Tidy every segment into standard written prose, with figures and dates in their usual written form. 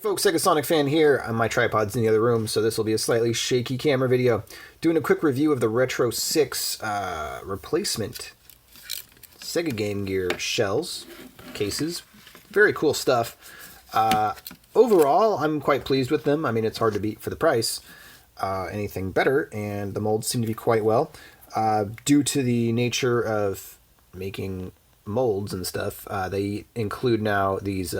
Folks, Segasonicfan here. My tripod's in the other room, so this will be a slightly shaky camera video. Doing a quick review of the RetroSix replacement Sega Game Gear shells, cases. Very cool stuff. Overall, I'm quite pleased with them. I mean, it's hard to beat for the price. Anything better, and the molds seem to be quite well. Due to the nature of making molds and stuff, they include now these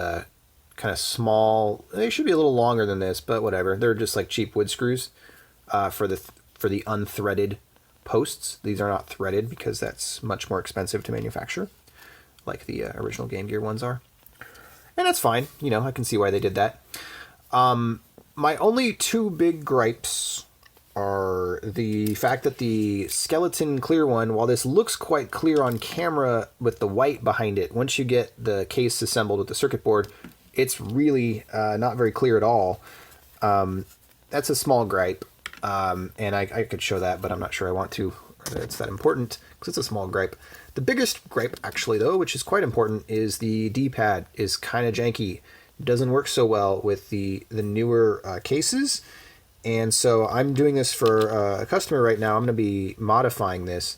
kind of small. They should be a little longer than this, but whatever. They're just like cheap wood screws for the unthreaded posts. These are not threaded because that's much more expensive to manufacture, like the original Game Gear ones are. And that's fine. You know, I can see why they did that. My only two big gripes are the fact that the skeleton clear one, while this looks quite clear on camera with the white behind it, once you get the case assembled with the circuit board, it's really not very clear at all. That's a small gripe, and I could show that, but I'm not sure I want to. It's that important because it's a small gripe. The biggest gripe, actually, though, which is quite important, is the D-pad is kind of janky. It doesn't work so well with the newer cases, and so I'm doing this for a customer right now. I'm going to be modifying this.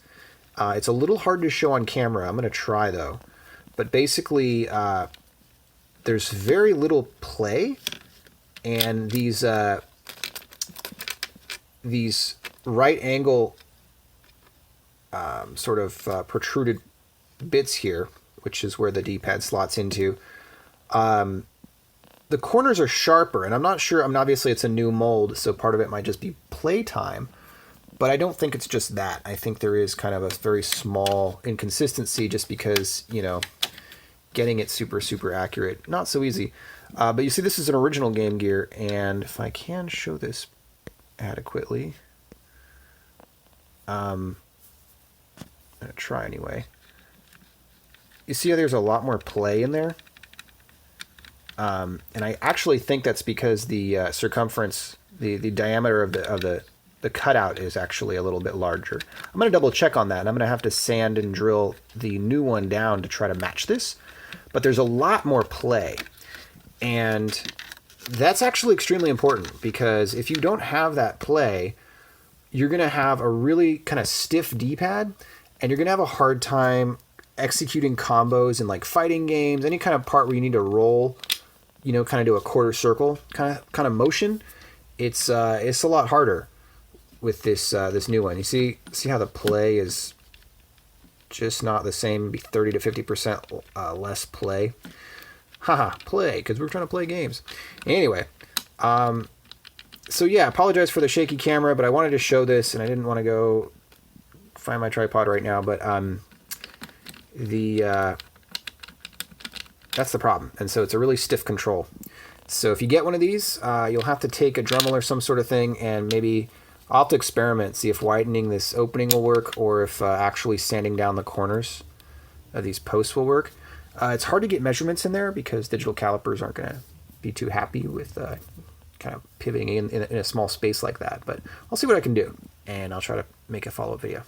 It's a little hard to show on camera. I'm going to try, though. But basically, there's very little play, and these right angle sort of protruded bits here, which is where the D-pad slots into, the corners are sharper, and I'm not sure. I mean, obviously it's a new mold, so part of it might just be playtime, but I don't think it's just that. I think there is kind of a very small inconsistency just because, you know, getting it super accurate, not so easy. But you see, this is an original Game Gear, and if I can show this adequately, I'm gonna try anyway. You see how there's a lot more play in there? And I actually think that's because the circumference, the diameter of the cutout is actually a little bit larger. I'm gonna double check on that, and I'm gonna have to sand and drill the new one down to try to match this. But there's a lot more play, and that's actually extremely important, because if you don't have that play, you're going to have a really kind of stiff D-pad, and you're going to have a hard time executing combos in like fighting games, any kind of part where you need to roll, you know, kind of do a quarter circle kind of motion. It's a lot harder with this this new one. You see how the play is just not the same, be 30 to 50% less play. Haha, play, because we're trying to play games. Anyway, so yeah, apologize for the shaky camera, but I wanted to show this, and I didn't want to go find my tripod right now, but that's the problem, and so it's a really stiff control. So if you get one of these, you'll have to take a Dremel or some sort of thing, and maybe I'll have to experiment, see if widening this opening will work, or if actually sanding down the corners of these posts will work. It's hard to get measurements in there because digital calipers aren't going to be too happy with kind of pivoting in a small space like that. But I'll see what I can do, and I'll try to make a follow-up video.